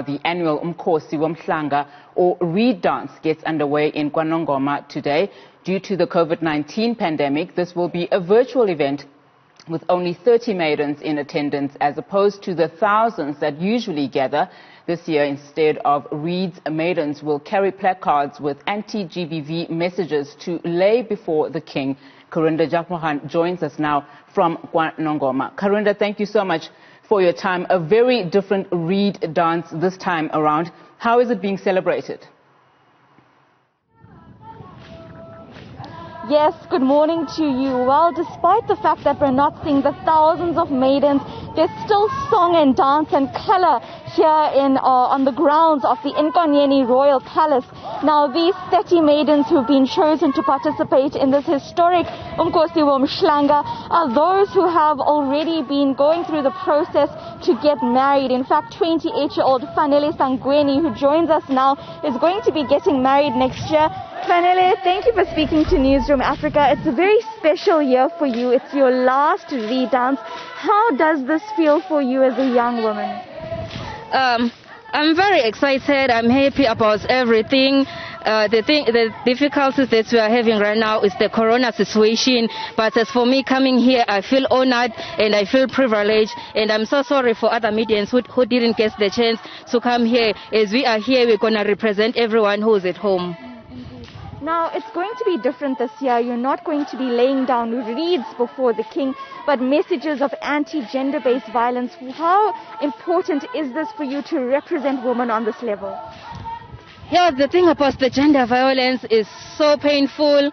The annual UMkhosi Womhlanga or Reed dance gets underway in KwaNongoma today. Due to the COVID-19 pandemic, this will be a virtual event with only 30 maidens in attendance as opposed to the thousands that usually gather. This year, instead of reeds, maidens will carry placards with anti-GBV messages to lay before the king. Karinda Jagmohan joins us now from KwaNongoma. Karinda, thank you so much for your time. A very different reed dance this time around. How is it being celebrated? Yes, good morning to you. Well, despite the fact that we're not seeing the thousands of maidens, there's still song and dance and color here on the grounds of the UMkhosi Royal Palace. Now, these 30 maidens who've been chosen to participate in this historic UMkhosi Womhlanga are those who have already been going through the process to get married. In fact, 28-year-old Fanele Sangweni, who joins us now, is going to be getting married next year. Fanele, thank you for speaking to Newsroom Africa. It's a very special year for you. It's your last reed dance. How does this feel for you as a young woman? I'm very excited. I'm happy about everything. The difficulties that we are having right now is the corona situation. But as for me coming here, I feel honored and I feel privileged. And I'm so sorry for other Maidens who didn't get the chance to come here. As we are here, we're going to represent everyone who's at home. Now, it's going to be different this year. You're not going to be laying down reeds before the king, but messages of anti-gender-based violence. How important is this for you to represent women on this level? Yeah, the thing about the gender violence is so painful,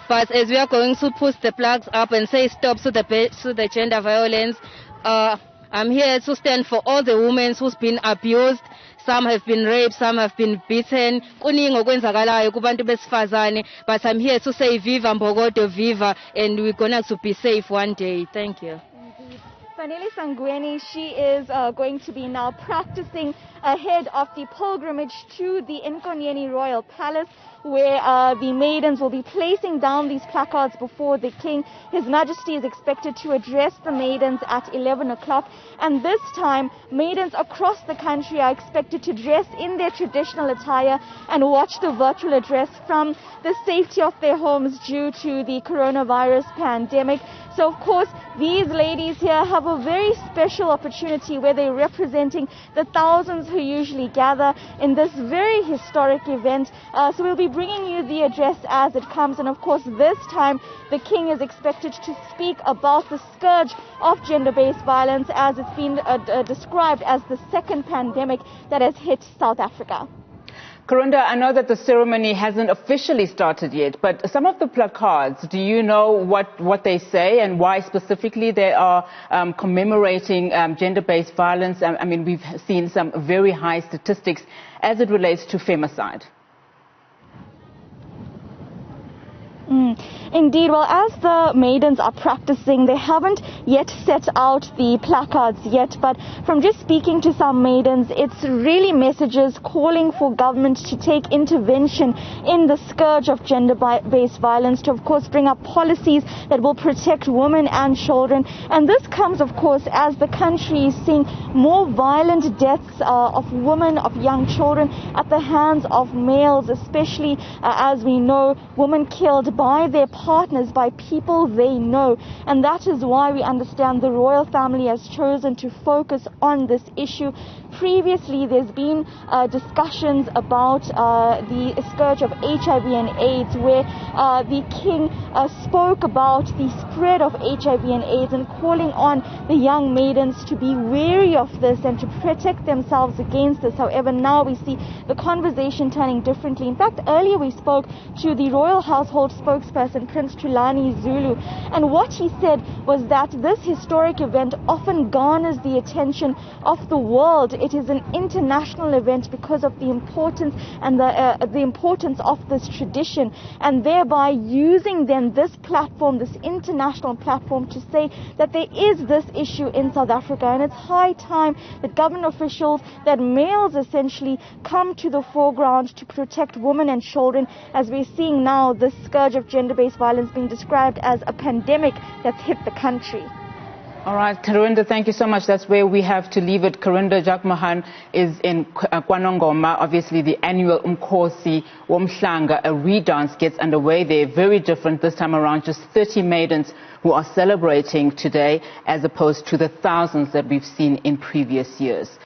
but as we are going to push the flags up and say stop to the gender violence, I'm here to stand for all the women who's been abused. Some have been raped, some have been beaten. But I'm here to say Viva Mbogodo, Viva, and we're going to be safe one day. Thank you. Fanele Sangweni, she is going to be now practicing ahead of the pilgrimage to the UMkhosi Royal Palace, where the maidens will be placing down these placards before the king. His Majesty is expected to address the maidens at 11 o'clock. And this time, maidens across the country are expected to dress in their traditional attire and watch the virtual address from the safety of their homes due to the coronavirus pandemic. So, of course, these ladies here have a very special opportunity where they're representing the thousands who usually gather in this very historic event. So we'll be bringing you the address as it comes. And, of course, this time the king is expected to speak about the scourge of gender-based violence as it's been described as the second pandemic that has hit South Africa. Karinda, I know that the ceremony hasn't officially started yet, but some of the placards, do you know what they say and why specifically they are commemorating gender-based violence? I mean, we've seen some very high statistics as it relates to femicide. Indeed. Well, as the maidens are practicing, they haven't yet set out the placards yet, but from just speaking to some maidens, it's really messages calling for government to take intervention in the scourge of gender-based violence, to, of course, bring up policies that will protect women and children. And this comes, of course, as the country is seeing more violent deaths of women, of young children at the hands of males, especially as we know, women killed by their partners, by people they know. And that is why we understand the royal family has chosen to focus on this issue. Previously, there's been discussions about the scourge of HIV and AIDS, where the king spoke about the spread of HIV and AIDS and calling on the young maidens to be wary of this and to protect themselves against this. However, now we see the conversation turning differently. In fact, earlier we spoke to the royal household spokesperson, Prince Tulani Zulu, and what he said was that this historic event often garners the attention of the world. It is an international event because of the importance and the importance of this tradition, and thereby using then this platform, this international platform, to say that there is this issue in South Africa, and it's high time that government officials, that males essentially come to the foreground to protect women and children, as we're seeing now this scourge of gender-based violence being described as a pandemic that's hit the country. All right, Karinda, thank you so much. That's where we have to leave it. Karinda Jagmohan is in KwaNongoma. Obviously, the annual UMkhosi Womhlanga, a redance, gets underway. They're very different this time around. Just 30 maidens who are celebrating today, as opposed to the thousands that we've seen in previous years.